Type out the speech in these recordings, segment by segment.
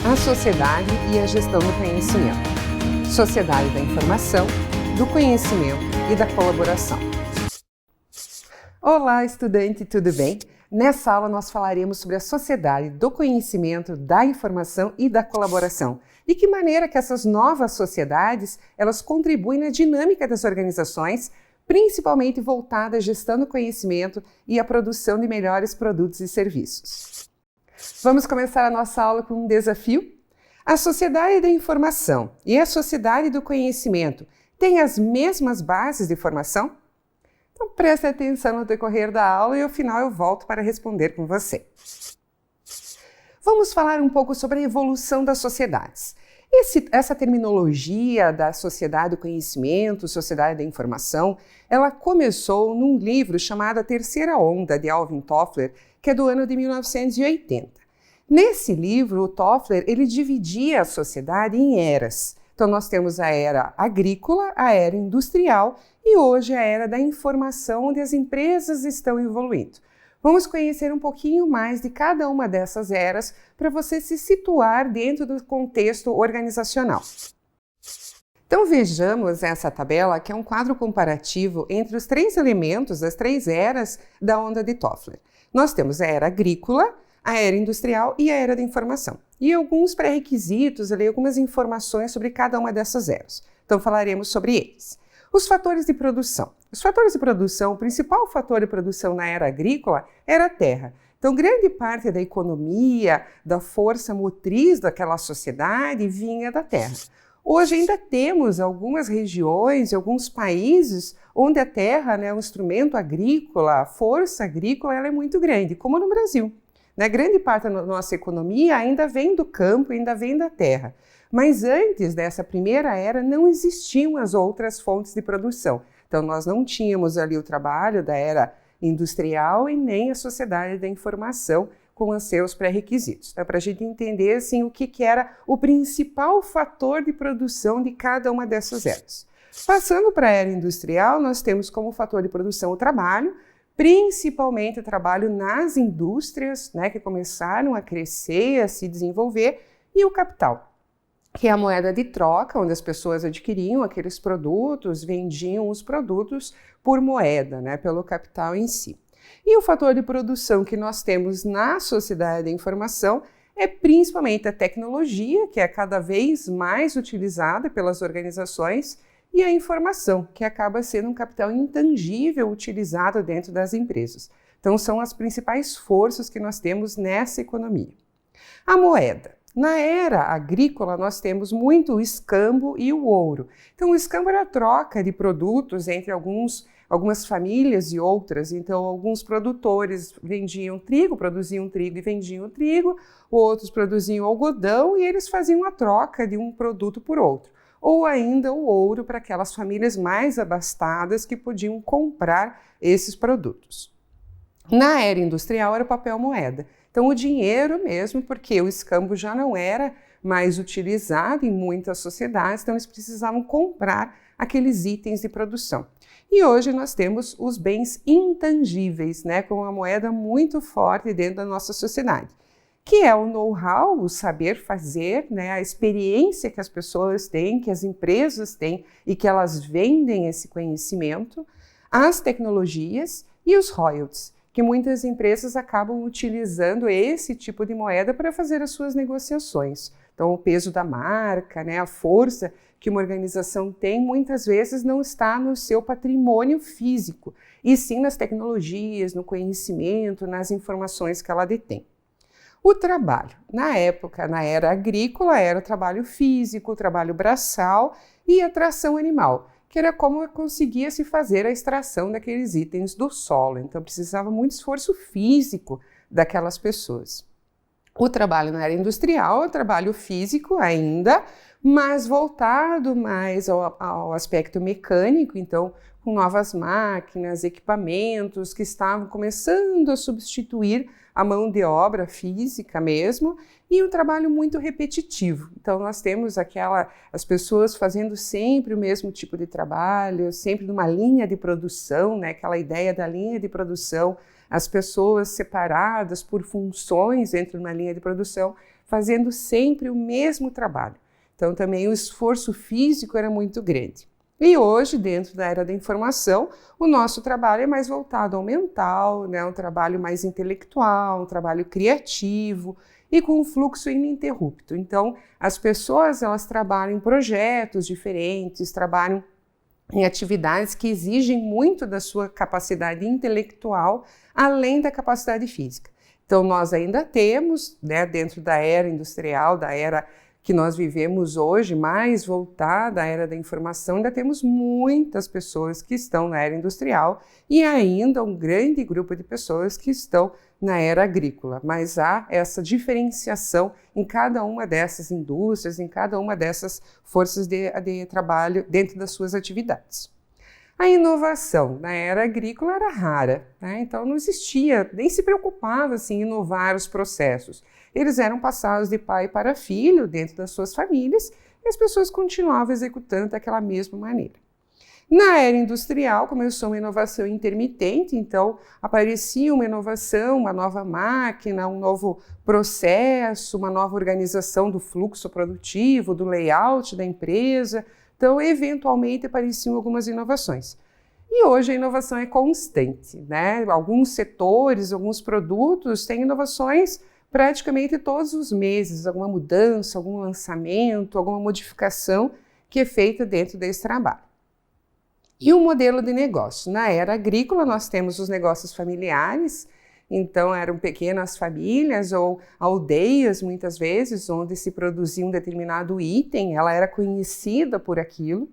a sociedade e a gestão do conhecimento. Sociedade da informação, do conhecimento e da colaboração. Olá, estudante, tudo bem? Nessa aula nós falaremos sobre a sociedade do conhecimento, da informação e da colaboração. De que maneira que essas novas sociedades, elas contribuem na dinâmica das organizações, principalmente voltada à gestão do conhecimento e à produção de melhores produtos e serviços. Vamos começar a nossa aula com um desafio? A sociedade da informação e a sociedade do conhecimento têm as mesmas bases de formação? Então preste atenção no decorrer da aula e ao final eu volto para responder com você. Vamos falar um pouco sobre a evolução das sociedades. Essa terminologia da sociedade do conhecimento, sociedade da informação, ela começou num livro chamado A Terceira Onda, de Alvin Toffler, que é do ano de 1980. Nesse livro, o Toffler ele dividia a sociedade em eras. Então nós temos a era agrícola, a era industrial e hoje a era da informação, onde as empresas estão evoluindo. Vamos conhecer um pouquinho mais de cada uma dessas eras para você se situar dentro do contexto organizacional. Então vejamos essa tabela, que é um quadro comparativo entre os três elementos das três eras da onda de Toffler. Nós temos a era agrícola, a era industrial e a era da informação. E alguns pré-requisitos, algumas informações sobre cada uma dessas eras. Então falaremos sobre eles. Os fatores de produção. Os fatores de produção, o principal fator de produção na era agrícola era a terra. Então, grande parte da economia, da força motriz daquela sociedade vinha da terra. Hoje ainda temos algumas regiões, alguns países onde a terra, o instrumento agrícola, a força agrícola, ela é muito grande, como no Brasil. Grande parte da nossa economia ainda vem do campo, ainda vem da terra. Mas antes dessa primeira era não existiam as outras fontes de produção. Então nós não tínhamos ali o trabalho da era industrial e nem a sociedade da informação com os seus pré-requisitos. Então, para a gente entender assim, o que era o principal fator de produção de cada uma dessas eras. Passando para a era industrial, nós temos como fator de produção o trabalho, principalmente o trabalho nas indústrias, que começaram a crescer, a se desenvolver, e o capital, que é a moeda de troca, onde as pessoas adquiriam aqueles produtos, vendiam os produtos por moeda, pelo capital em si. E o fator de produção que nós temos na sociedade da informação é principalmente a tecnologia, que é cada vez mais utilizada pelas organizações, e a informação, que acaba sendo um capital intangível utilizado dentro das empresas. Então, são as principais forças que nós temos nessa economia. A moeda. Na era agrícola, nós temos muito o escambo e o ouro. Então, o escambo era a troca de produtos entre algumas famílias e outras. Então, alguns produtores vendiam trigo, produziam trigo e vendiam trigo, outros produziam algodão e eles faziam a troca de um produto por outro. Ou ainda o ouro para aquelas famílias mais abastadas que podiam comprar esses produtos. Na era industrial era o papel moeda. Então o dinheiro mesmo, porque o escambo já não era mais utilizado em muitas sociedades, então eles precisavam comprar aqueles itens de produção. E hoje nós temos os bens intangíveis, com uma moeda muito forte dentro da nossa sociedade, que é o know-how, o saber fazer, a experiência que as pessoas têm, que as empresas têm e que elas vendem esse conhecimento, as tecnologias e os royalties, que muitas empresas acabam utilizando esse tipo de moeda para fazer as suas negociações. Então, o peso da marca, a força que uma organização tem, muitas vezes não está no seu patrimônio físico, e sim nas tecnologias, no conhecimento, nas informações que ela detém. O trabalho, na época, na era agrícola, era o trabalho físico, o trabalho braçal e a tração animal, que era como conseguia se fazer a extração daqueles itens do solo. Então precisava muito esforço físico daquelas pessoas. O trabalho na era industrial é o trabalho físico ainda, mas voltado mais ao aspecto mecânico, então com novas máquinas, equipamentos que estavam começando a substituir a mão de obra física mesmo, e um trabalho muito repetitivo. Então nós temos as pessoas fazendo sempre o mesmo tipo de trabalho, sempre numa linha de produção, aquela ideia da linha de produção, as pessoas separadas por funções dentro de uma linha de produção, fazendo sempre o mesmo trabalho. Então também o esforço físico era muito grande. E hoje, dentro da era da informação, o nosso trabalho é mais voltado ao mental, né? Um trabalho mais intelectual, um trabalho criativo e com um fluxo ininterrupto. Então, as pessoas elas trabalham em projetos diferentes, trabalham em atividades que exigem muito da sua capacidade intelectual, além da capacidade física. Então, nós ainda temos, né, dentro da era industrial, da era que nós vivemos hoje, mais voltada à era da informação, ainda temos muitas pessoas que estão na era industrial e ainda um grande grupo de pessoas que estão na era agrícola, mas há essa diferenciação em cada uma dessas indústrias, em cada uma dessas forças de trabalho dentro das suas atividades. A inovação na era agrícola era rara, né? Então não existia, nem se preocupava assim, em inovar os processos. Eles eram passados de pai para filho dentro das suas famílias e as pessoas continuavam executando daquela mesma maneira. Na era industrial começou uma inovação intermitente, então aparecia uma inovação, uma nova máquina, um novo processo, uma nova organização do fluxo produtivo, do layout da empresa. Então, eventualmente apareciam algumas inovações. E hoje a inovação é constante, né? Alguns setores, alguns produtos têm inovações praticamente todos os meses, alguma mudança, algum lançamento, alguma modificação que é feita dentro desse trabalho. E o modelo de negócio? Na era agrícola nós temos os negócios familiares, então eram pequenas famílias ou aldeias muitas vezes, onde se produzia um determinado item, ela era conhecida por aquilo,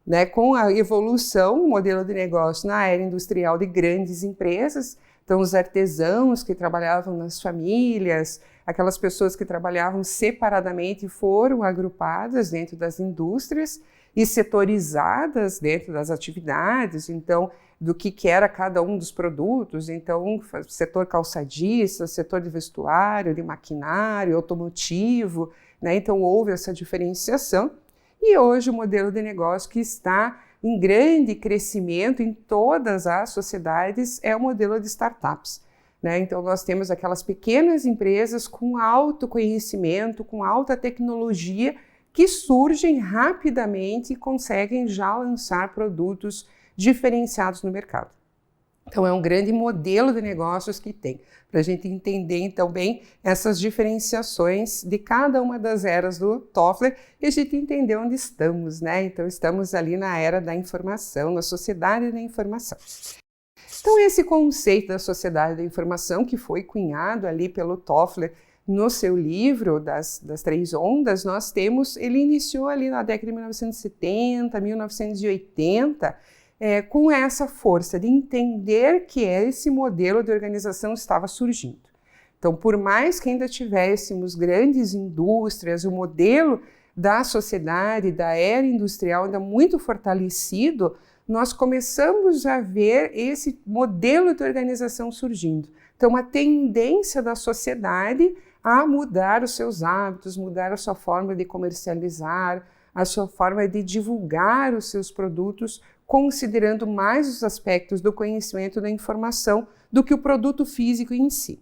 né? Com a evolução, o modelo de negócio na era industrial de grandes empresas, então os artesãos que trabalhavam nas famílias, aquelas pessoas que trabalhavam separadamente foram agrupadas dentro das indústrias e setorizadas dentro das atividades, então, do que era cada um dos produtos, então, setor calçadista, setor de vestuário, de maquinário, automotivo, né? Então, houve essa diferenciação e hoje o modelo de negócio que está em grande crescimento em todas as sociedades é o modelo de startups, né? Então, nós temos aquelas pequenas empresas com alto conhecimento, com alta tecnologia, que surgem rapidamente e conseguem já lançar produtos diferenciados no mercado. Então é um grande modelo de negócios que tem, para a gente entender então bem essas diferenciações de cada uma das eras do Toffler e a gente entender onde estamos, né? Então estamos ali na era da informação, na sociedade da informação. Então esse conceito da sociedade da informação que foi cunhado ali pelo Toffler no seu livro das três ondas, nós temos, ele iniciou ali na década de 1970, 1980, com essa força de entender que esse modelo de organização estava surgindo. Então, por mais que ainda tivéssemos grandes indústrias, o modelo da sociedade, da era industrial ainda muito fortalecido, nós começamos a ver esse modelo de organização surgindo. Então, uma tendência da sociedade a mudar os seus hábitos, mudar a sua forma de comercializar, a sua forma de divulgar os seus produtos, considerando mais os aspectos do conhecimento da informação do que o produto físico em si.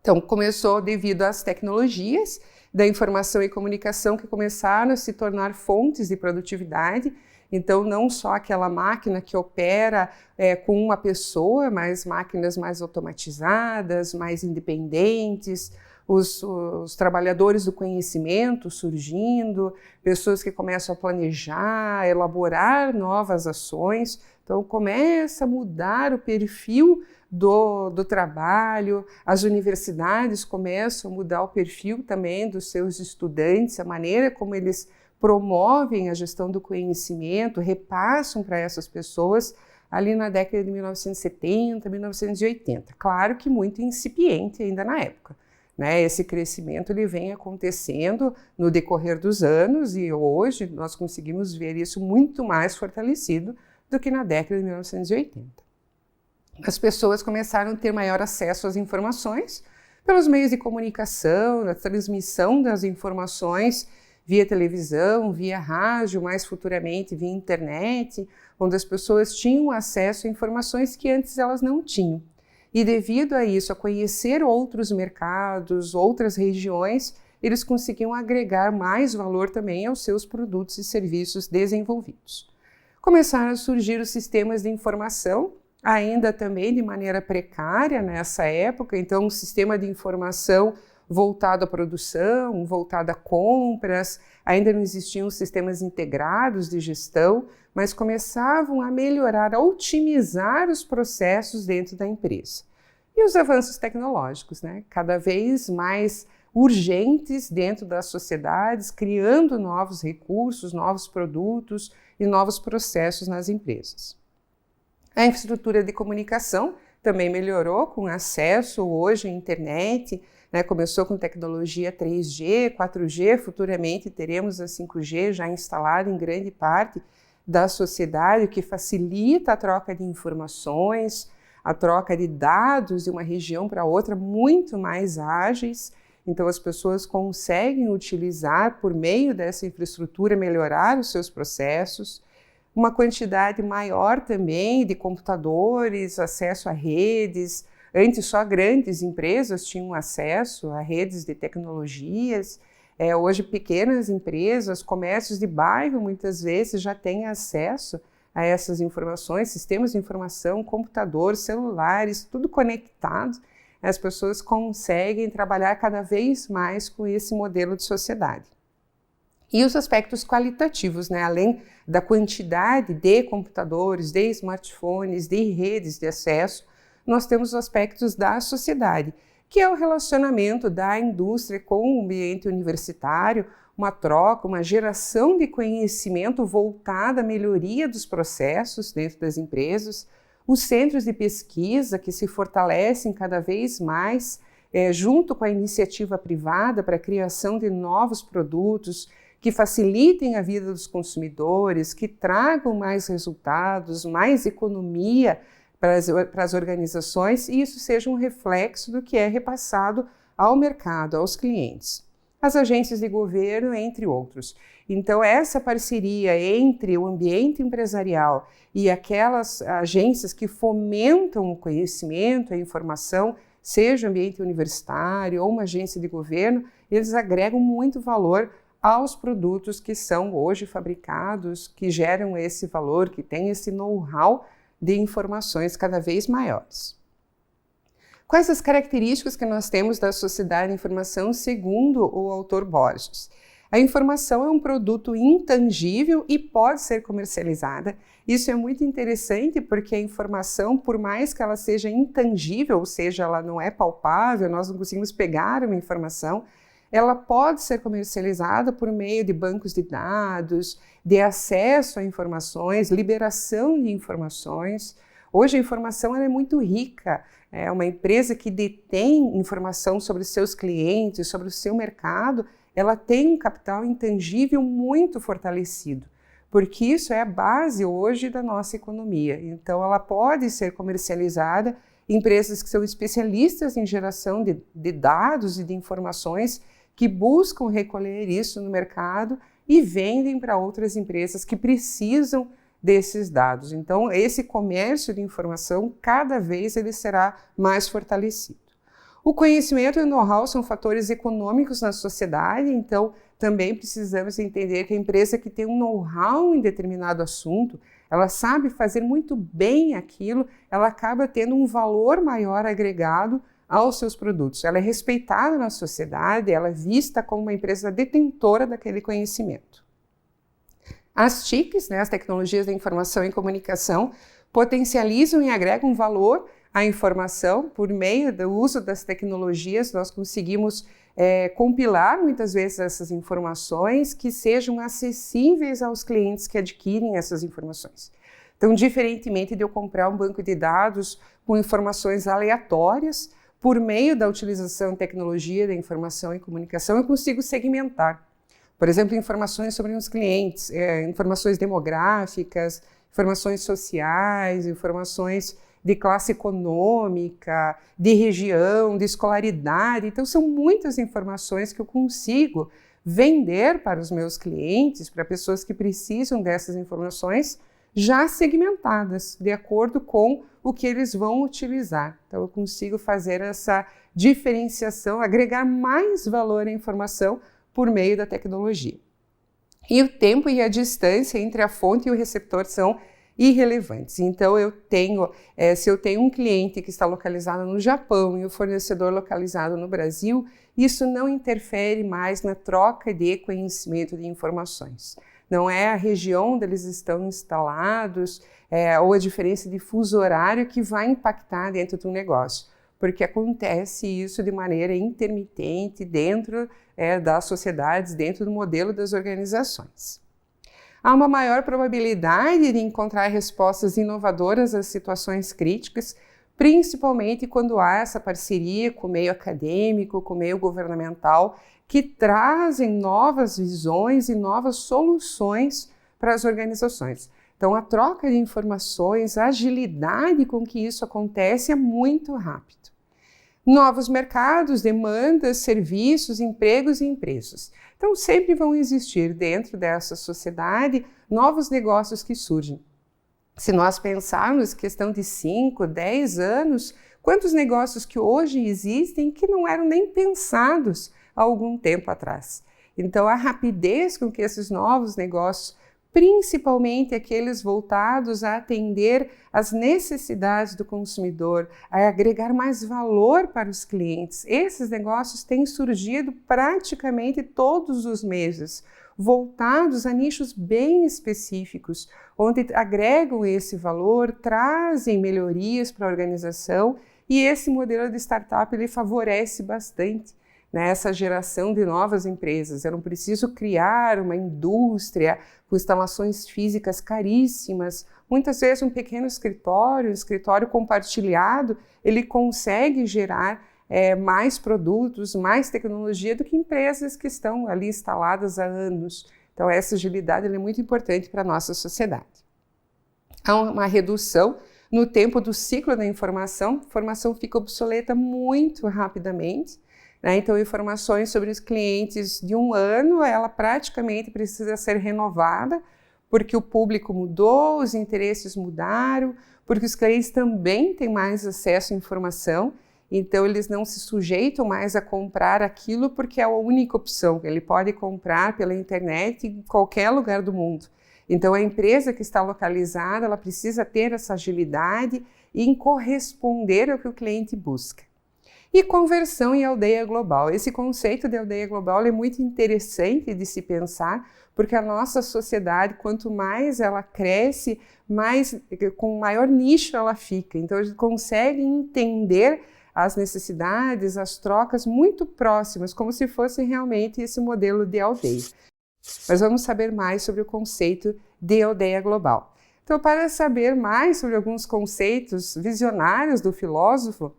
Então, começou devido às tecnologias da informação e comunicação que começaram a se tornar fontes de produtividade. Então, não só aquela máquina que opera com uma pessoa, mas máquinas mais automatizadas, mais independentes, os trabalhadores do conhecimento surgindo, pessoas que começam a planejar, elaborar novas ações. Então, começa a mudar o perfil do trabalho, as universidades começam a mudar o perfil também dos seus estudantes, a maneira como eles promovem a gestão do conhecimento, repassam para essas pessoas ali na década de 1970, 1980. Claro que muito incipiente ainda na época, né? Esse crescimento ele vem acontecendo no decorrer dos anos e hoje nós conseguimos ver isso muito mais fortalecido do que na década de 1980. As pessoas começaram a ter maior acesso às informações pelos meios de comunicação, na transmissão das informações via televisão, via rádio, mais futuramente via internet, onde as pessoas tinham acesso a informações que antes elas não tinham. E devido a isso, a conhecer outros mercados, outras regiões, eles conseguiam agregar mais valor também aos seus produtos e serviços desenvolvidos. Começaram a surgir os sistemas de informação, ainda também de maneira precária nessa época, então um sistema de informação voltado à produção, voltado a compras, ainda não existiam sistemas integrados de gestão, mas começavam a melhorar, a otimizar os processos dentro da empresa. E os avanços tecnológicos, cada vez mais urgentes dentro das sociedades, criando novos recursos, novos produtos e novos processos nas empresas. A infraestrutura de comunicação também melhorou com acesso hoje à internet, começou com tecnologia 3G, 4G, futuramente teremos a 5G já instalada em grande parte da sociedade, o que facilita a troca de informações, a troca de dados de uma região para outra muito mais ágeis. Então as pessoas conseguem utilizar por meio dessa infraestrutura, melhorar os seus processos, uma quantidade maior também de computadores, acesso a redes. Antes só grandes empresas tinham acesso a redes de tecnologias, hoje pequenas empresas, comércios de bairro muitas vezes já têm acesso a essas informações, sistemas de informação, computadores, celulares, tudo conectado. As pessoas conseguem trabalhar cada vez mais com esse modelo de sociedade. E os aspectos qualitativos, além da quantidade de computadores, de smartphones, de redes de acesso, nós temos os aspectos da sociedade, que é o relacionamento da indústria com o ambiente universitário, uma troca, uma geração de conhecimento voltada à melhoria dos processos dentro das empresas, os centros de pesquisa que se fortalecem cada vez mais junto com a iniciativa privada para a criação de novos produtos que facilitem a vida dos consumidores, que tragam mais resultados, mais economia para as organizações e isso seja um reflexo do que é repassado ao mercado, aos clientes. As agências de governo, entre outros. Então, essa parceria entre o ambiente empresarial e aquelas agências que fomentam o conhecimento, a informação, seja o ambiente universitário ou uma agência de governo, eles agregam muito valor aos produtos que são hoje fabricados, que geram esse valor, que têm esse know-how de informações cada vez maiores. Quais as características que nós temos da sociedade da informação segundo o autor Borges? A informação é um produto intangível e pode ser comercializada. Isso é muito interessante porque a informação, por mais que ela seja intangível, ou seja, ela não é palpável, nós não conseguimos pegar uma informação, ela pode ser comercializada por meio de bancos de dados, de acesso a informações, liberação de informações. Hoje a informação é muito rica. É uma empresa que detém informação sobre os seus clientes, sobre o seu mercado, ela tem um capital intangível muito fortalecido, porque isso é a base hoje da nossa economia. Então ela pode ser comercializada em empresas que são especialistas em geração de dados e de informações que buscam recolher isso no mercado e vendem para outras empresas que precisam desses dados. Então, esse comércio de informação, cada vez ele será mais fortalecido. O conhecimento e o know-how são fatores econômicos na sociedade, então também precisamos entender que a empresa que tem um know-how em determinado assunto, ela sabe fazer muito bem aquilo, ela acaba tendo um valor maior agregado aos seus produtos. Ela é respeitada na sociedade, ela é vista como uma empresa detentora daquele conhecimento. As TICs, as tecnologias da informação e comunicação, potencializam e agregam valor à informação. Por meio do uso das tecnologias, nós conseguimos compilar muitas vezes essas informações que sejam acessíveis aos clientes que adquirem essas informações. Então, diferentemente de eu comprar um banco de dados com informações aleatórias, por meio da utilização de tecnologia da informação e comunicação, eu consigo segmentar. Por exemplo, informações sobre os clientes, informações demográficas, informações sociais, informações de classe econômica, de região, de escolaridade. Então, são muitas informações que eu consigo vender para os meus clientes, para pessoas que precisam dessas informações, já segmentadas, de acordo com o que eles vão utilizar. Então, eu consigo fazer essa diferenciação, agregar mais valor à informação por meio da tecnologia. E o tempo e a distância entre a fonte e o receptor são irrelevantes. Então, se eu tenho um cliente que está localizado no Japão e o fornecedor localizado no Brasil, isso não interfere mais na troca de conhecimento de informações. Não é a região onde eles estão instalados ou a diferença de fuso horário que vai impactar dentro do negócio, porque acontece isso de maneira intermitente dentro das sociedades, dentro do modelo das organizações. Há uma maior probabilidade de encontrar respostas inovadoras às situações críticas, principalmente quando há essa parceria com o meio acadêmico, com o meio governamental, que trazem novas visões e novas soluções para as organizações. Então, a troca de informações, a agilidade com que isso acontece é muito rápido. Novos mercados, demandas, serviços, empregos e empresas. Então, sempre vão existir dentro dessa sociedade novos negócios que surgem. Se nós pensarmos questão de 5, 10 anos, quantos negócios que hoje existem que não eram nem pensados há algum tempo atrás. Então, a rapidez com que esses novos negócios, principalmente aqueles voltados a atender às necessidades do consumidor, a agregar mais valor para os clientes. Esses negócios têm surgido praticamente todos os meses, voltados a nichos bem específicos, onde agregam esse valor, trazem melhorias para a organização e esse modelo de startup ele favorece bastante essa geração de novas empresas. Eu não preciso criar uma indústria com instalações físicas caríssimas. Muitas vezes um pequeno escritório compartilhado, ele consegue gerar mais produtos, mais tecnologia do que empresas que estão ali instaladas há anos. Então essa agilidade é muito importante para a nossa sociedade. Há uma redução no tempo do ciclo da informação. A informação fica obsoleta muito rapidamente. Então, informações sobre os clientes de um ano, ela praticamente precisa ser renovada, porque o público mudou, os interesses mudaram, porque os clientes também têm mais acesso à informação, então eles não se sujeitam mais a comprar aquilo porque é a única opção. Ele pode comprar pela internet em qualquer lugar do mundo. Então, a empresa que está localizada, ela precisa ter essa agilidade em corresponder ao que o cliente busca. E conversão em aldeia global. Esse conceito de aldeia global é muito interessante de se pensar, porque a nossa sociedade, quanto mais ela cresce, com maior nicho ela fica. Então, a gente consegue entender as necessidades, as trocas muito próximas, como se fosse realmente esse modelo de aldeia. Mas vamos saber mais sobre o conceito de aldeia global. Então, para saber mais sobre alguns conceitos visionários do filósofo,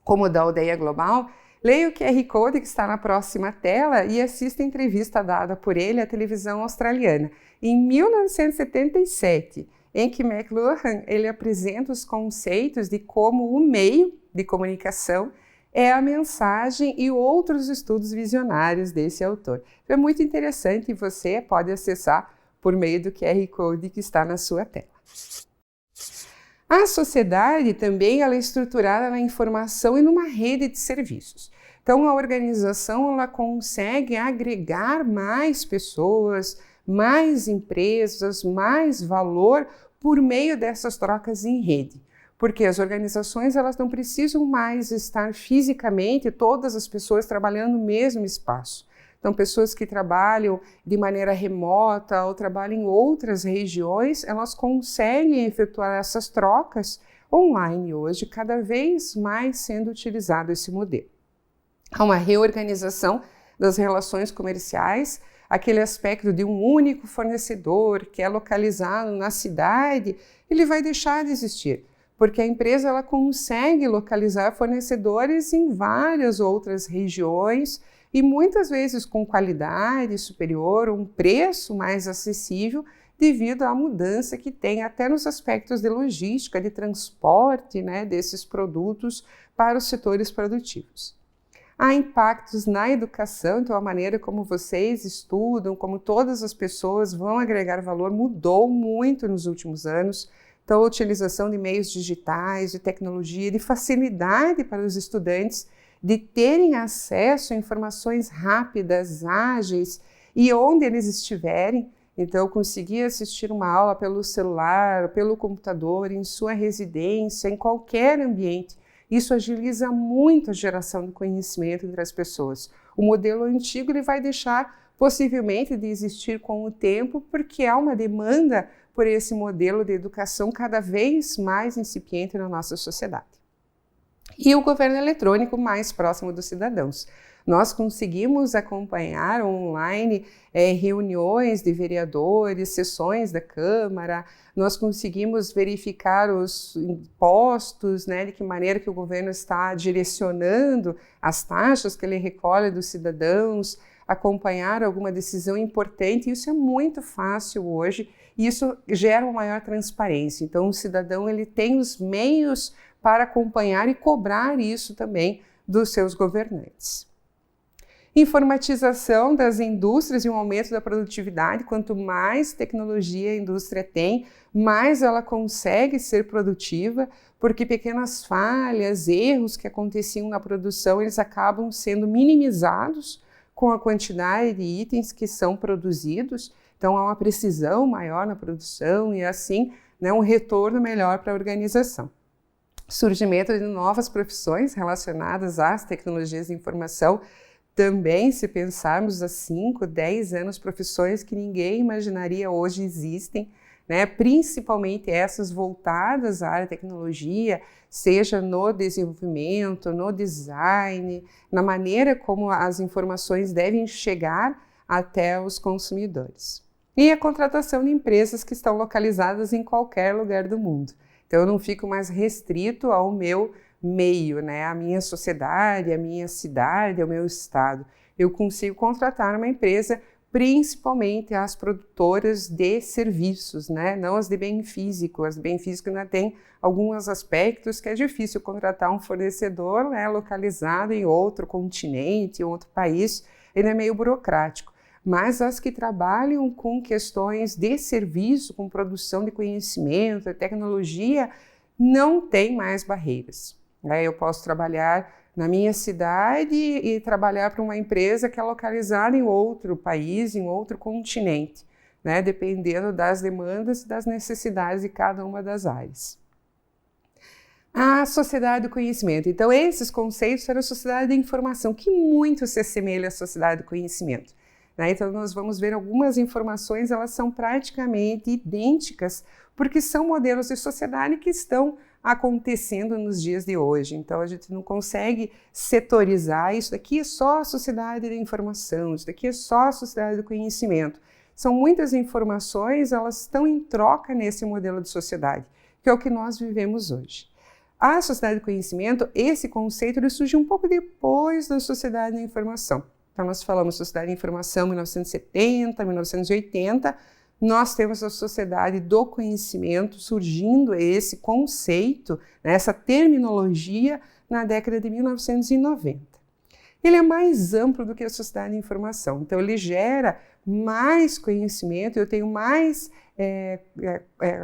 como o da aldeia global, leia o QR Code que está na próxima tela e assista a entrevista dada por ele à televisão australiana, em 1977, em que McLuhan ele apresenta os conceitos de como o meio de comunicação é a mensagem e outros estudos visionários desse autor. Então, é muito interessante e você pode acessar por meio do QR Code que está na sua tela. A sociedade também ela é estruturada na informação e numa rede de serviços. Então, a organização ela consegue agregar mais pessoas, mais empresas, mais valor por meio dessas trocas em rede. Porque as organizações elas não precisam mais estar fisicamente todas as pessoas trabalhando no mesmo espaço. Então, pessoas que trabalham de maneira remota ou trabalham em outras regiões, elas conseguem efetuar essas trocas online hoje, cada vez mais sendo utilizado esse modelo. Há uma reorganização das relações comerciais, aquele aspecto de um único fornecedor que é localizado na cidade, ele vai deixar de existir, porque a empresa ela consegue localizar fornecedores em várias outras regiões, e muitas vezes com qualidade superior, um preço mais acessível devido à mudança que tem até nos aspectos de logística, de transporte desses produtos para os setores produtivos. Há impactos na educação, então a maneira como vocês estudam, como todas as pessoas vão agregar valor mudou muito nos últimos anos. Então, a utilização de meios digitais, de tecnologia, de facilidade para os estudantes de terem acesso a informações rápidas, ágeis e onde eles estiverem. Então, conseguir assistir uma aula pelo celular, pelo computador, em sua residência, em qualquer ambiente. Isso agiliza muito a geração de conhecimento entre as pessoas. O modelo antigo ele vai deixar possivelmente de existir com o tempo, porque há uma demanda por esse modelo de educação cada vez mais incipiente na nossa sociedade. E o governo eletrônico mais próximo dos cidadãos. Nós conseguimos acompanhar online reuniões de vereadores, sessões da Câmara, nós conseguimos verificar os impostos, de que maneira que o governo está direcionando as taxas que ele recolhe dos cidadãos, acompanhar alguma decisão importante. Isso é muito fácil hoje e isso gera uma maior transparência. Então, o cidadão ele tem os meios para acompanhar e cobrar isso também dos seus governantes. Informatização das indústrias e um aumento da produtividade. Quanto mais tecnologia a indústria tem, mais ela consegue ser produtiva, porque pequenas falhas, erros que aconteciam na produção, eles acabam sendo minimizados com a quantidade de itens que são produzidos. Então, há uma precisão maior na produção e, assim, um retorno melhor para a organização. Surgimento de novas profissões relacionadas às tecnologias de informação. Também, se pensarmos há 5, 10 anos, profissões que ninguém imaginaria hoje existem, principalmente essas voltadas à área de tecnologia, seja no desenvolvimento, no design, na maneira como as informações devem chegar até os consumidores. E a contratação de empresas que estão localizadas em qualquer lugar do mundo. Então, eu não fico mais restrito ao meu meio, a minha sociedade, a minha cidade, ao meu estado. Eu consigo contratar uma empresa, principalmente as produtoras de serviços, não as de bem físico. As de bem físico ainda tem alguns aspectos que é difícil contratar um fornecedor localizado em outro continente, em outro país, ele é meio burocrático. Mas as que trabalham com questões de serviço, com produção de conhecimento, tecnologia, não tem mais barreiras. Eu posso trabalhar na minha cidade e trabalhar para uma empresa que é localizada em outro país, em outro continente, dependendo das demandas e das necessidades de cada uma das áreas. A sociedade do conhecimento. Então, esses conceitos eram a sociedade da informação, que muito se assemelha à sociedade do conhecimento. Então, nós vamos ver algumas informações, elas são praticamente idênticas, porque são modelos de sociedade que estão acontecendo nos dias de hoje. Então, a gente não consegue setorizar, isso daqui é só a sociedade da informação, isso daqui é só a sociedade do conhecimento. São muitas informações, elas estão em troca nesse modelo de sociedade, que é o que nós vivemos hoje. A sociedade do conhecimento, esse conceito, ele surge um pouco depois da sociedade da informação. Então, nós falamos sociedade da informação em 1970, 1980, nós temos a sociedade do conhecimento surgindo esse conceito, essa terminologia na década de 1990. Ele é mais amplo do que a sociedade da informação, então ele gera mais conhecimento, eu tenho mais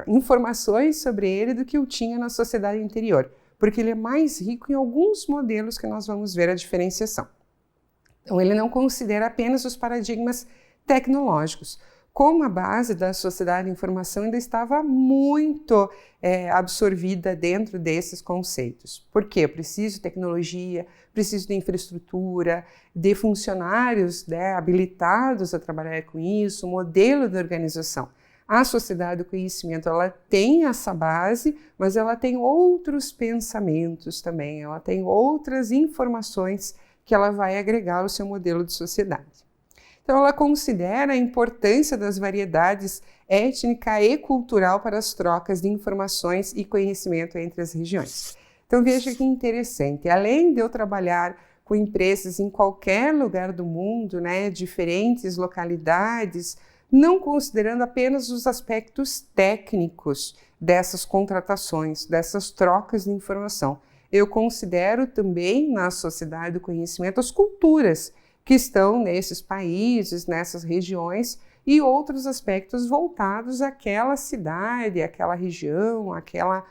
informações sobre ele do que eu tinha na sociedade anterior, porque ele é mais rico em alguns modelos que nós vamos ver a diferenciação. Então, ele não considera apenas os paradigmas tecnológicos. Como a base da sociedade da informação ainda estava muito absorvida dentro desses conceitos. Por quê? Eu preciso de tecnologia, preciso de infraestrutura, de funcionários habilitados a trabalhar com isso, modelo de organização. A sociedade do conhecimento, ela tem essa base, mas ela tem outros pensamentos também, ela tem outras informações que ela vai agregar ao seu modelo de sociedade. Então, ela considera a importância das variedades étnica e cultural para as trocas de informações e conhecimento entre as regiões. Então, veja que interessante, além de eu trabalhar com empresas em qualquer lugar do mundo, diferentes localidades, não considerando apenas os aspectos técnicos dessas contratações, dessas trocas de informação. eu considero também na sociedade do conhecimento as culturas que estão nesses países, nessas regiões e outros aspectos voltados àquela cidade, àquela região, àquela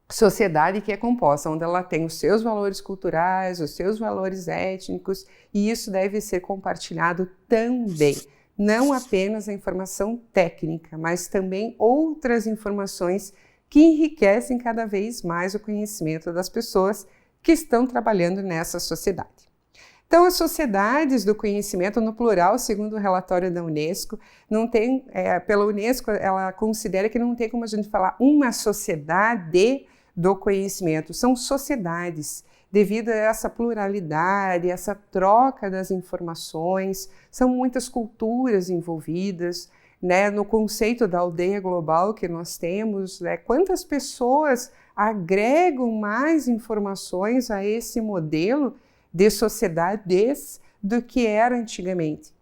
sociedade que é composta, onde ela tem os seus valores culturais, os seus valores étnicos, e isso deve ser compartilhado também. Não apenas a informação técnica, mas também outras informações que enriquecem cada vez mais o conhecimento das pessoas que estão trabalhando nessa sociedade. Então, as sociedades do conhecimento, no plural, segundo o relatório da Unesco, pela Unesco, ela considera que não tem como a gente falar uma sociedade do conhecimento, são sociedades, devido a essa pluralidade, essa troca das informações, são muitas culturas envolvidas, né, no conceito da aldeia global que nós temos, né, quantas pessoas agregam mais informações a esse modelo de sociedades do que era antigamente.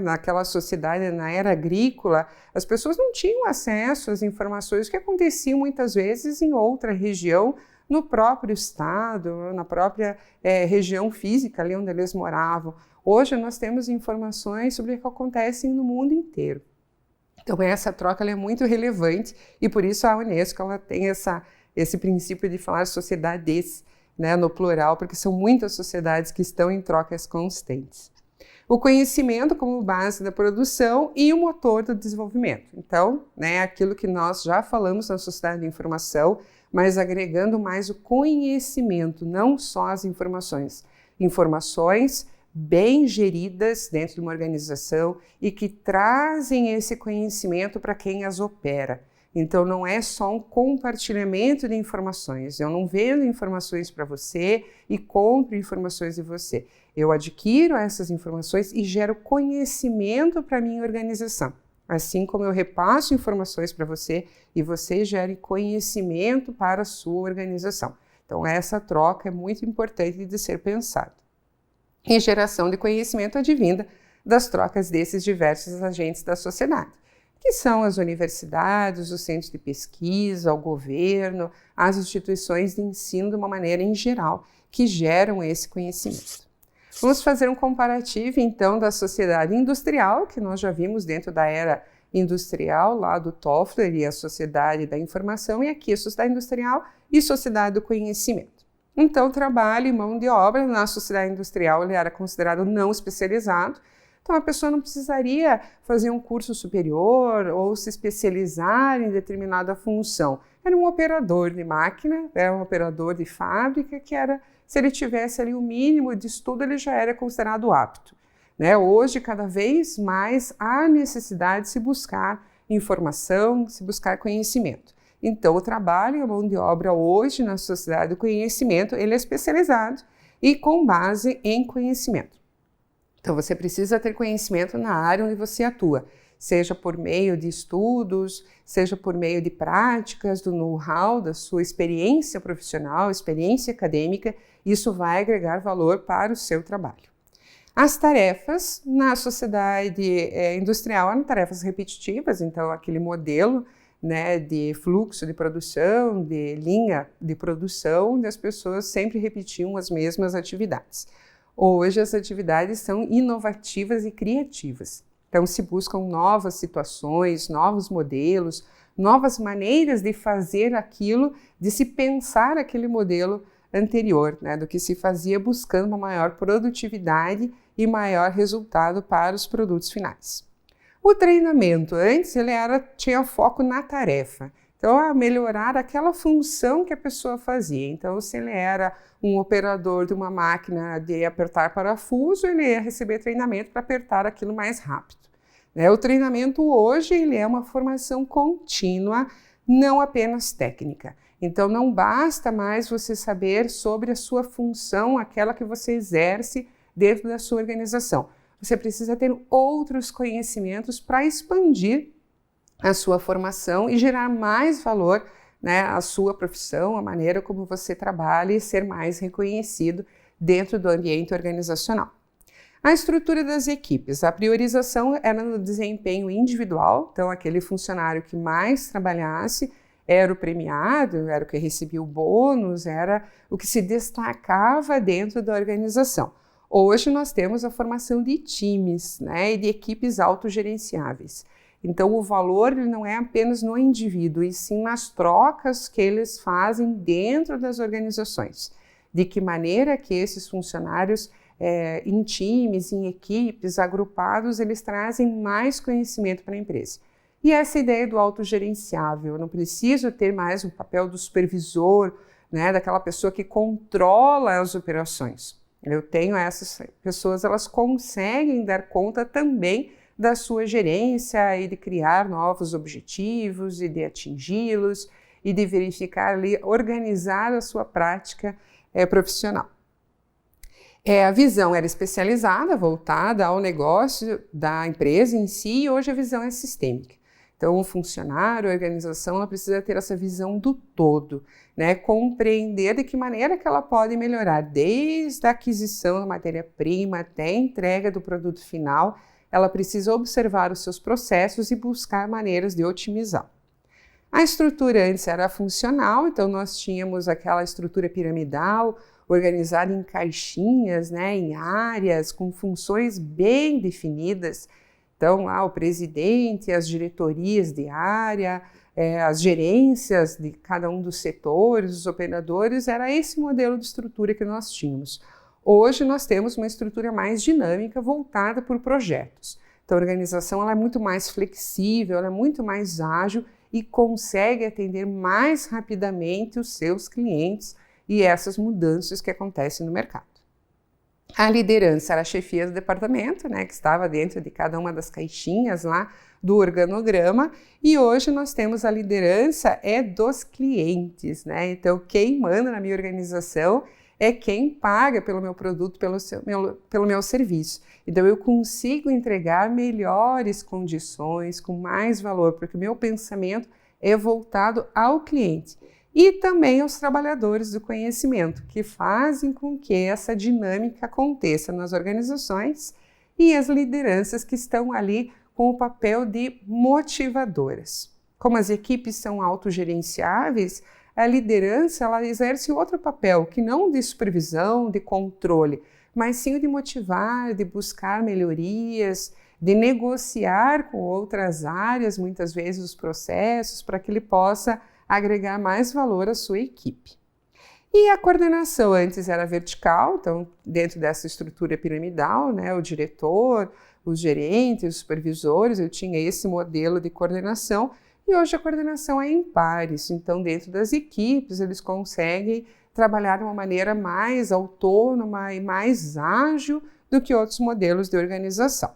Naquela sociedade, na era agrícola, as pessoas não tinham acesso às informações que aconteciam muitas vezes em outra região, no próprio estado, na própria região física ali onde eles moravam. Hoje nós temos informações sobre o que acontece no mundo inteiro. Então essa troca ela é muito relevante e por isso a Unesco ela tem esse princípio de falar sociedades, né, no plural, porque são muitas sociedades que estão em trocas constantes. O conhecimento como base da produção e o motor do desenvolvimento. Então, né, aquilo que nós já falamos na sociedade de informação, mas agregando mais o conhecimento, não só as informações. Informações bem geridas dentro de uma organização e que trazem esse conhecimento para quem as opera. Então, não é só um compartilhamento de informações. Eu não vendo informações para você e compro informações de você. Eu adquiro essas informações e gero conhecimento para a minha organização. Assim como eu repasso informações para você e você gere conhecimento para a sua organização. Então, essa troca é muito importante de ser pensada. E geração de conhecimento advinda das trocas desses diversos agentes da sociedade, que são as universidades, os centros de pesquisa, o governo, as instituições de ensino de uma maneira em geral, que geram esse conhecimento. Vamos fazer um comparativo, então, da sociedade industrial, que nós já vimos dentro da era industrial, lá do Toffler e a sociedade da informação, e aqui a sociedade industrial e sociedade do conhecimento. Então, trabalho e mão de obra na sociedade industrial ele era considerado não especializado, então a pessoa não precisaria fazer um curso superior ou se especializar em determinada função. Era um operador de máquina, era um operador de fábrica que era, se ele tivesse ali o mínimo de estudo, ele já era considerado apto. Hoje, cada vez mais, há necessidade de se buscar informação, se buscar conhecimento. Então, o trabalho e a mão de obra hoje na sociedade do conhecimento, ele é especializado e com base em conhecimento. Então, você precisa ter conhecimento na área onde você atua, seja por meio de estudos, seja por meio de práticas, do know-how, da sua experiência profissional, experiência acadêmica, isso vai agregar valor para o seu trabalho. As tarefas na sociedade industrial eram tarefas repetitivas, então aquele modelo, né, de fluxo de produção, de linha de produção, onde as pessoas sempre repetiam as mesmas atividades. Hoje as atividades são inovativas e criativas. Então se buscam novas situações, novos modelos, novas maneiras de fazer aquilo, de se pensar aquele modelo anterior, né, do que se fazia buscando uma maior produtividade e maior resultado para os produtos finais. O treinamento, antes ele tinha foco na tarefa, então a melhorar aquela função que a pessoa fazia. Então se ele era um operador de uma máquina de apertar parafuso, ele ia receber treinamento para apertar aquilo mais rápido. O treinamento hoje ele é uma formação contínua, não apenas técnica. Então não basta mais você saber sobre a sua função, aquela que você exerce dentro da sua organização. Você precisa ter outros conhecimentos para expandir a sua formação e gerar mais valor, né, à sua profissão, a maneira como você trabalha e ser mais reconhecido dentro do ambiente organizacional. A estrutura das equipes. A priorização era no desempenho individual, então aquele funcionário que mais trabalhasse era o premiado, era o que recebia o bônus, era o que se destacava dentro da organização. Hoje nós temos a formação de times, né, e de equipes autogerenciáveis. Então o valor ele não é apenas no indivíduo, e sim nas trocas que eles fazem dentro das organizações. De que maneira que esses funcionários em times, em equipes, agrupados, eles trazem mais conhecimento para a empresa. E essa ideia do autogerenciável, eu não preciso ter mais o papel do supervisor, né, daquela pessoa que controla as operações. Eu tenho essas pessoas, elas conseguem dar conta também da sua gerência e de criar novos objetivos e de atingi-los e de verificar ali, organizar a sua prática profissional. A visão era especializada, voltada ao negócio da empresa em si, e hoje a visão é sistêmica. Então, o funcionário, a organização, ela precisa ter essa visão do todo, né? Compreender de que maneira que ela pode melhorar, desde a aquisição da matéria-prima até a entrega do produto final, ela precisa observar os seus processos e buscar maneiras de otimizar. A estrutura antes era funcional, então nós tínhamos aquela estrutura piramidal, organizada em caixinhas, né, em áreas, com funções bem definidas. Então, lá o presidente, as diretorias de área, as gerências de cada um dos setores, os operadores, era esse modelo de estrutura que nós tínhamos. Hoje nós temos uma estrutura mais dinâmica, voltada por projetos. Então, a organização ela é muito mais flexível, ela é muito mais ágil e consegue atender mais rapidamente os seus clientes e essas mudanças que acontecem no mercado. A liderança era a chefia do departamento, né, que estava dentro de cada uma das caixinhas lá do organograma, e hoje nós temos a liderança dos clientes, né? Então, quem manda na minha organização é quem paga pelo meu produto, pelo meu serviço. Então, eu consigo entregar melhores condições, com mais valor, porque o meu pensamento é voltado ao cliente. E também aos trabalhadores do conhecimento, que fazem com que essa dinâmica aconteça nas organizações, e as lideranças que estão ali com o papel de motivadoras. Como as equipes são autogerenciáveis, a liderança ela exerce outro papel, que não de supervisão, de controle, mas sim de motivar, de buscar melhorias, de negociar com outras áreas, muitas vezes os processos, para que ele possa agregar mais valor à sua equipe. E a coordenação antes era vertical, então dentro dessa estrutura piramidal, né, o diretor, os gerentes, os supervisores, eu tinha esse modelo de coordenação, e hoje a coordenação é em pares, então dentro das equipes eles conseguem trabalhar de uma maneira mais autônoma e mais ágil do que outros modelos de organização.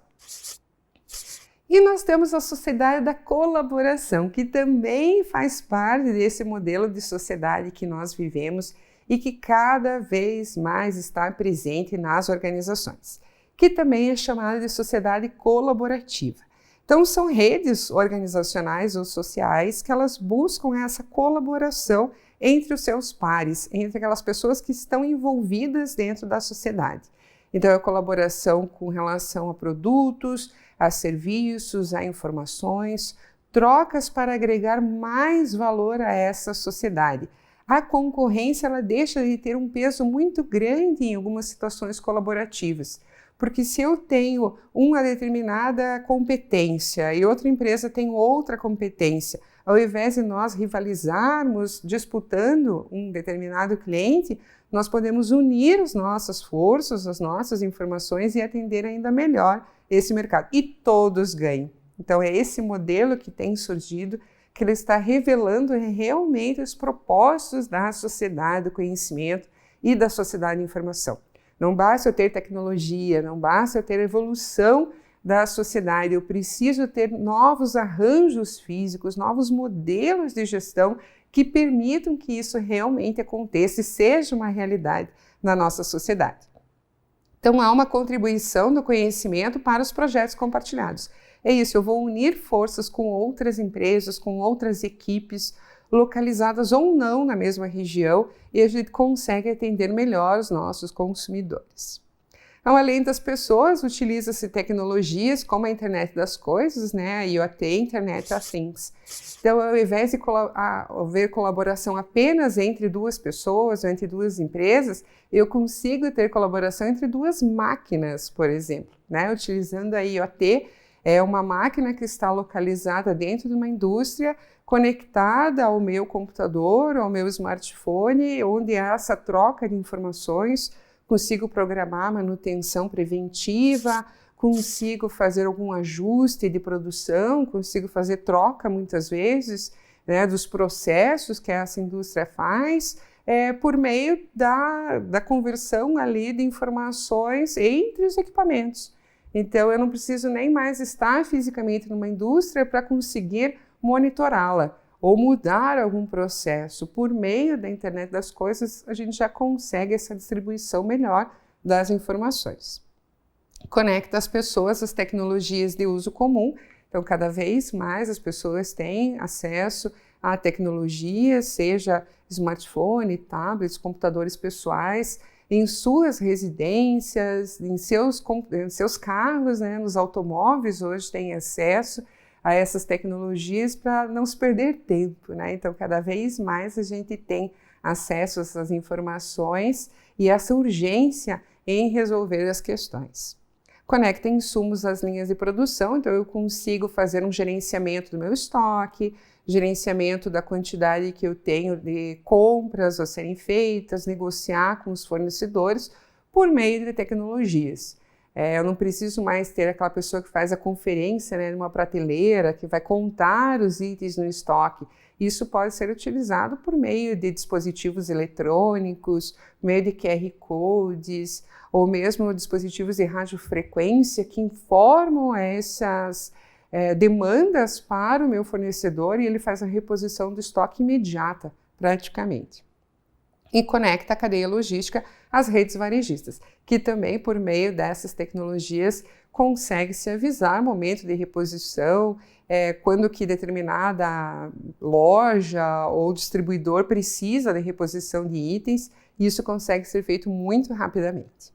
E nós temos a sociedade da colaboração, que também faz parte desse modelo de sociedade que nós vivemos e que cada vez mais está presente nas organizações, que também é chamada de sociedade colaborativa. Então, são redes organizacionais ou sociais que elas buscam essa colaboração entre os seus pares, entre aquelas pessoas que estão envolvidas dentro da sociedade. Então, é a colaboração com relação a produtos, a serviços, a informações, trocas para agregar mais valor a essa sociedade. A concorrência ela deixa de ter um peso muito grande em algumas situações colaborativas, porque se eu tenho uma determinada competência e outra empresa tem outra competência, ao invés de nós rivalizarmos disputando um determinado cliente, nós podemos unir as nossas forças, as nossas informações e atender ainda melhor esse mercado. E todos ganham. Então é esse modelo que tem surgido, que ele está revelando realmente os propósitos da sociedade do conhecimento e da sociedade de informação. Não basta eu ter tecnologia, não basta eu ter evolução da sociedade, eu preciso ter novos arranjos físicos, novos modelos de gestão que permitam que isso realmente aconteça e seja uma realidade na nossa sociedade. Então, há uma contribuição do conhecimento para os projetos compartilhados. É isso, eu vou unir forças com outras empresas, com outras equipes, localizadas ou não na mesma região, e a gente consegue atender melhor os nossos consumidores. Então, além das pessoas, utiliza-se tecnologias como a internet das coisas, né, a IoT, Internet of Things. Então, ao invés de haver colaboração apenas entre duas pessoas ou entre duas empresas, eu consigo ter colaboração entre duas máquinas, por exemplo, né, utilizando a IoT. É uma máquina que está localizada dentro de uma indústria, conectada ao meu computador, ao meu smartphone, onde há essa troca de informações. Consigo programar manutenção preventiva, consigo fazer algum ajuste de produção, consigo fazer troca muitas vezes, né, dos processos que essa indústria faz, por meio da conversão ali de informações entre os equipamentos. Então, eu não preciso nem mais estar fisicamente numa indústria para conseguir monitorá-la ou mudar algum processo. Por meio da internet das coisas, a gente já consegue essa distribuição melhor das informações. Conecta as pessoas às tecnologias de uso comum. Então, cada vez mais as pessoas têm acesso a tecnologias, seja smartphone, tablets, computadores pessoais, em suas residências, em seus carros, né, nos automóveis, hoje têm acesso a essas tecnologias para não se perder tempo, né? Então, cada vez mais a gente tem acesso a essas informações e essa urgência em resolver as questões. Conecta insumos às linhas de produção, então eu consigo fazer um gerenciamento do meu estoque, gerenciamento da quantidade que eu tenho de compras a serem feitas, negociar com os fornecedores por meio de tecnologias. Eu não preciso mais ter aquela pessoa que faz a conferência, né, numa prateleira, que vai contar os itens no estoque. Isso pode ser utilizado por meio de dispositivos eletrônicos, por meio de QR Codes, ou mesmo dispositivos de radiofrequência que informam essas demandas para o meu fornecedor e ele faz a reposição do estoque imediata, praticamente. E conecta a cadeia logística às redes varejistas, que também, por meio dessas tecnologias, consegue se avisar momento de reposição, quando que determinada loja ou distribuidor precisa de reposição de itens, e isso consegue ser feito muito rapidamente.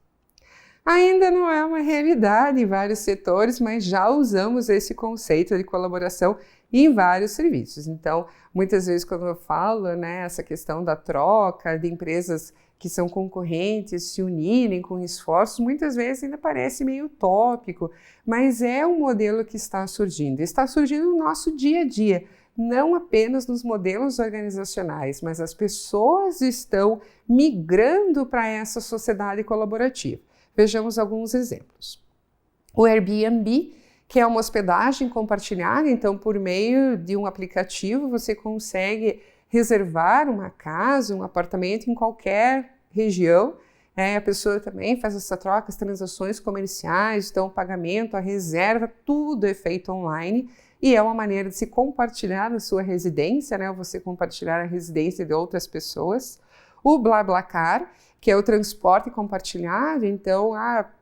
Ainda não é uma realidade em vários setores, mas já usamos esse conceito de colaboração em vários serviços. Então, muitas vezes quando eu falo, né, essa questão da troca de empresas que são concorrentes se unirem com esforços, muitas vezes ainda parece meio utópico, mas é um modelo que está surgindo no nosso dia a dia, não apenas nos modelos organizacionais, mas as pessoas estão migrando para essa sociedade colaborativa. Vejamos alguns exemplos. O Airbnb, que é uma hospedagem compartilhada, então por meio de um aplicativo você consegue reservar uma casa, um apartamento em qualquer região. A pessoa também faz essa troca, as transações comerciais, então o pagamento, a reserva, tudo é feito online e é uma maneira de se compartilhar a sua residência, né? Você compartilhar a residência de outras pessoas. O BlaBlaCar, que é o transporte compartilhado, então,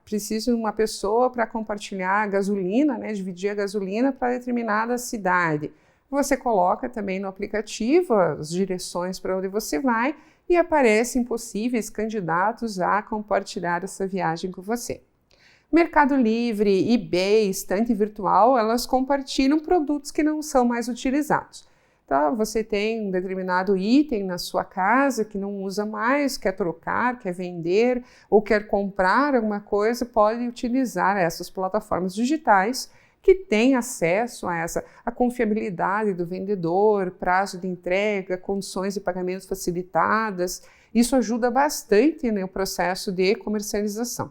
preciso de uma pessoa para compartilhar a gasolina, né, dividir a gasolina para determinada cidade. Você coloca também no aplicativo as direções para onde você vai e aparecem possíveis candidatos a compartilhar essa viagem com você. Mercado Livre, eBay, estante virtual, elas compartilham produtos que não são mais utilizados. Então, você tem um determinado item na sua casa que não usa mais, quer trocar, quer vender ou quer comprar alguma coisa, pode utilizar essas plataformas digitais que têm acesso a confiabilidade do vendedor, prazo de entrega, condições de pagamento facilitadas. Isso ajuda bastante no processo de comercialização.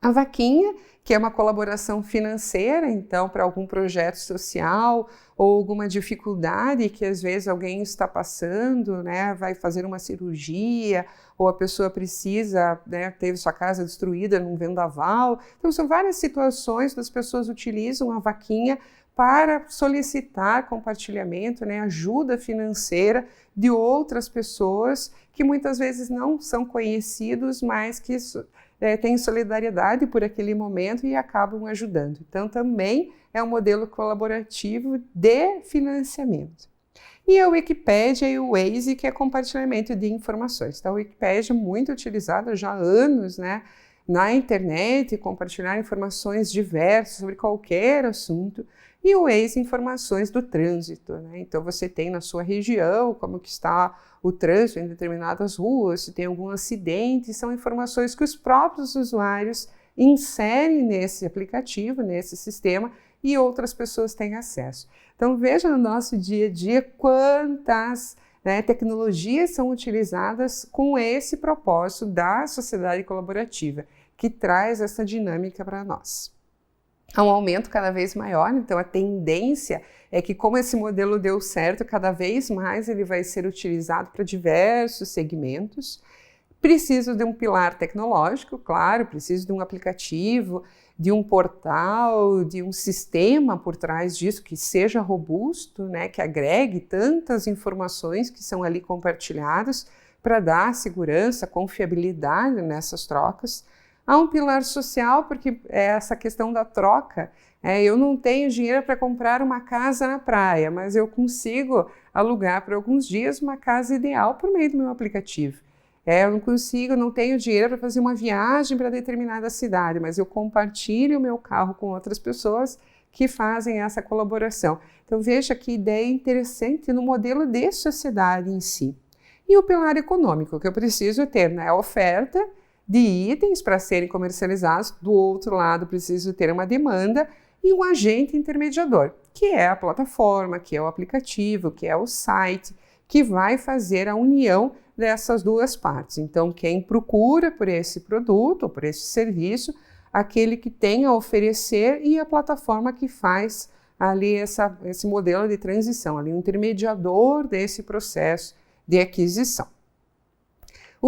A Vaquinha, que é uma colaboração financeira, então, para algum projeto social ou alguma dificuldade que às vezes alguém está passando, né, vai fazer uma cirurgia ou a pessoa precisa, né, teve sua casa destruída num vendaval. Então, são várias situações que as pessoas utilizam a Vaquinha para solicitar compartilhamento, né, ajuda financeira de outras pessoas que muitas vezes não são conhecidos, mas que têm solidariedade por aquele momento e acabam ajudando. Então, também é um modelo colaborativo de financiamento. E a Wikipédia e o Waze, que é compartilhamento de informações. Então, a Wikipédia é muito utilizada já há anos, né? na internet, compartilhar informações diversas sobre qualquer assunto, e o Waze, informações do trânsito, né? Então você tem na sua região como que está o trânsito em determinadas ruas, se tem algum acidente, são informações que os próprios usuários inserem nesse aplicativo, nesse sistema, e outras pessoas têm acesso. Então veja no nosso dia a dia quantas tecnologias são utilizadas com esse propósito da sociedade colaborativa, que traz essa dinâmica para nós. Há um aumento cada vez maior, então a tendência é que, como esse modelo deu certo, cada vez mais ele vai ser utilizado para diversos segmentos. Preciso de um pilar tecnológico, claro, preciso de um aplicativo, de um portal, de um sistema por trás disso que seja robusto, né, que agregue tantas informações que são ali compartilhadas para dar segurança, confiabilidade nessas trocas. Há um pilar social, porque é essa questão da troca. Eu não tenho dinheiro para comprar uma casa na praia, mas eu consigo alugar por alguns dias uma casa ideal por meio do meu aplicativo. Eu não tenho dinheiro para fazer uma viagem para determinada cidade, mas eu compartilho o meu carro com outras pessoas que fazem essa colaboração. Então veja que ideia interessante no modelo de sociedade em si. E o pilar econômico, que eu preciso ter, né? A oferta de itens para serem comercializados, do outro lado preciso ter uma demanda e um agente intermediador, que é a plataforma, que é o aplicativo, que é o site, que vai fazer a união dessas duas partes. Então, quem procura por esse produto ou por esse serviço, aquele que tem a oferecer e a plataforma que faz ali esse modelo de transição, ali um intermediador desse processo de aquisição.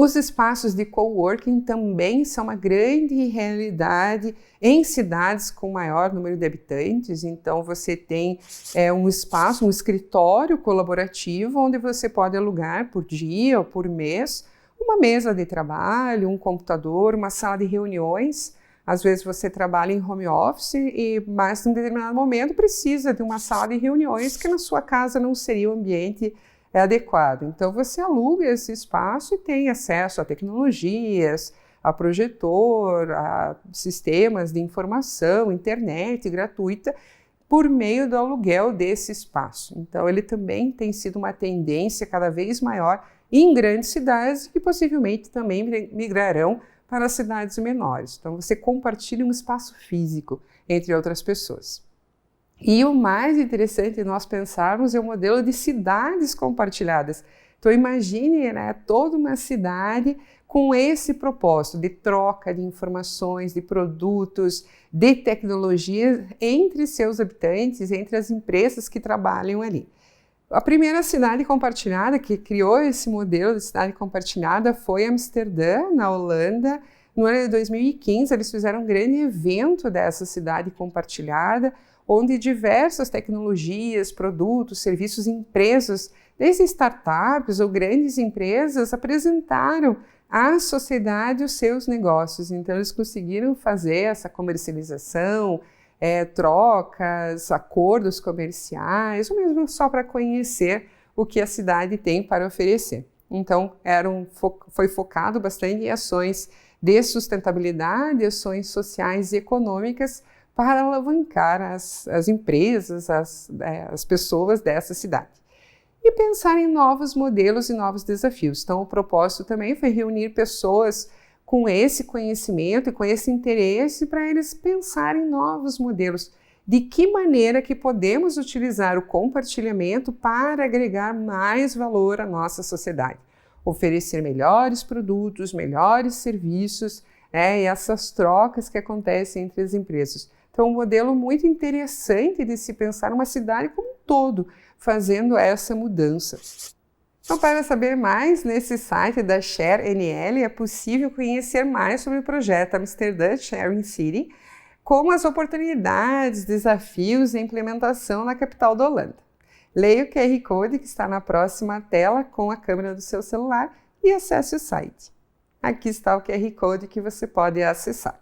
Os espaços de coworking também são uma grande realidade em cidades com maior número de habitantes. Então você tem um espaço, um escritório colaborativo onde você pode alugar por dia ou por mês uma mesa de trabalho, um computador, uma sala de reuniões. Às vezes você trabalha em home office, mas em determinado momento precisa de uma sala de reuniões que na sua casa não seria o ambiente adequado. Então você aluga esse espaço e tem acesso a tecnologias, a projetor, a sistemas de informação, internet gratuita, por meio do aluguel desse espaço. Então ele também tem sido uma tendência cada vez maior em grandes cidades e possivelmente também migrarão para cidades menores. Então você compartilha um espaço físico entre outras pessoas. E o mais interessante de nós pensarmos é o modelo de cidades compartilhadas. Então imagine, né, toda uma cidade com esse propósito de troca de informações, de produtos, de tecnologia entre seus habitantes, entre as empresas que trabalham ali. A primeira cidade compartilhada que criou esse modelo de cidade compartilhada foi Amsterdã, na Holanda. No ano de 2015, eles fizeram um grande evento dessa cidade compartilhada, onde diversas tecnologias, produtos, serviços, empresas, desde startups ou grandes empresas, apresentaram à sociedade os seus negócios. Então, eles conseguiram fazer essa comercialização, trocas, acordos comerciais, ou mesmo só para conhecer o que a cidade tem para oferecer. Então, foi focado bastante em ações de sustentabilidade, ações sociais e econômicas, para alavancar as empresas, as pessoas dessa cidade. E pensar em novos modelos e novos desafios. Então, o propósito também foi reunir pessoas com esse conhecimento e com esse interesse para eles pensarem em novos modelos. De que maneira que podemos utilizar o compartilhamento para agregar mais valor à nossa sociedade? Oferecer melhores produtos, melhores serviços, e essas trocas que acontecem entre as empresas. Então, um modelo muito interessante de se pensar uma cidade como um todo, fazendo essa mudança. Então, para saber mais, nesse site da ShareNL é possível conhecer mais sobre o projeto Amsterdã Sharing City, como as oportunidades, desafios e implementação na capital da Holanda. Leia o QR Code que está na próxima tela com a câmera do seu celular e acesse o site. Aqui está o QR Code que você pode acessar.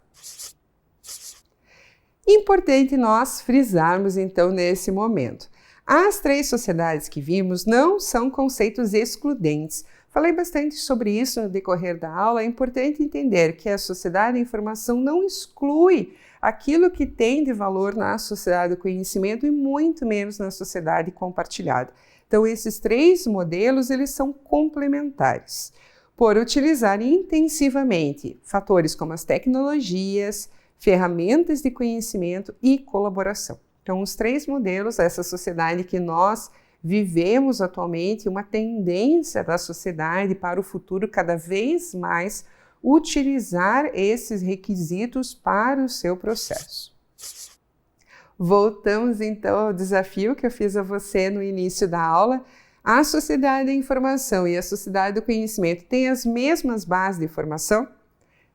Importante nós frisarmos, então, nesse momento. As três sociedades que vimos não são conceitos excludentes. Falei bastante sobre isso no decorrer da aula. É importante entender que a sociedade da informação não exclui aquilo que tem de valor na sociedade do conhecimento e muito menos na sociedade compartilhada. Então, esses três modelos, eles são complementares. Por utilizar intensivamente fatores como as tecnologias, ferramentas de conhecimento e colaboração. Então, os três modelos, essa sociedade que nós vivemos atualmente, uma tendência da sociedade para o futuro cada vez mais utilizar esses requisitos para o seu processo. Voltamos então ao desafio que eu fiz a você no início da aula. A sociedade da informação e a sociedade do conhecimento têm as mesmas bases de informação?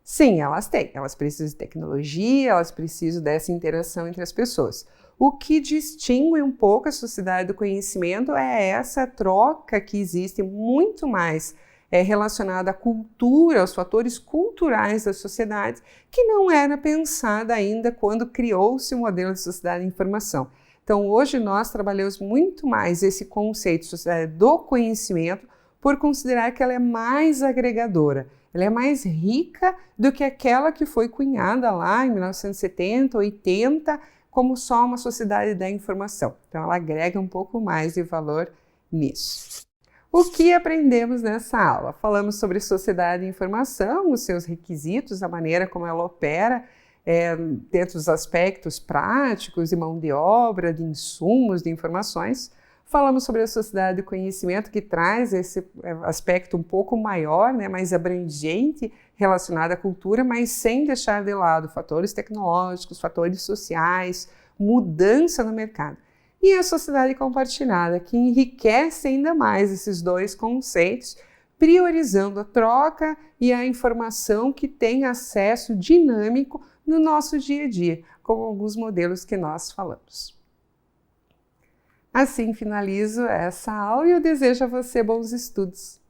Sim, elas têm. Elas precisam de tecnologia, elas precisam dessa interação entre as pessoas. O que distingue um pouco a sociedade do conhecimento é essa troca que existe muito mais relacionada à cultura, aos fatores culturais da sociedade, que não era pensada ainda quando criou-se o modelo de sociedade da informação. Então, hoje nós trabalhamos muito mais esse conceito de sociedade do conhecimento por considerar que ela é mais agregadora, ela é mais rica do que aquela que foi cunhada lá em 1970, 80, como só uma sociedade da informação. Então, ela agrega um pouco mais de valor nisso. O que aprendemos nessa aula? Falamos sobre sociedade da informação, os seus requisitos, a maneira como ela opera, dentro dos aspectos práticos de mão de obra, de insumos, de informações. Falamos sobre a sociedade do conhecimento, que traz esse aspecto um pouco maior, mais abrangente, relacionado à cultura, mas sem deixar de lado fatores tecnológicos, fatores sociais, mudança no mercado. E a sociedade compartilhada, que enriquece ainda mais esses dois conceitos, priorizando a troca e a informação que tem acesso dinâmico no nosso dia a dia, com alguns modelos que nós falamos. Assim finalizo essa aula e eu desejo a você bons estudos.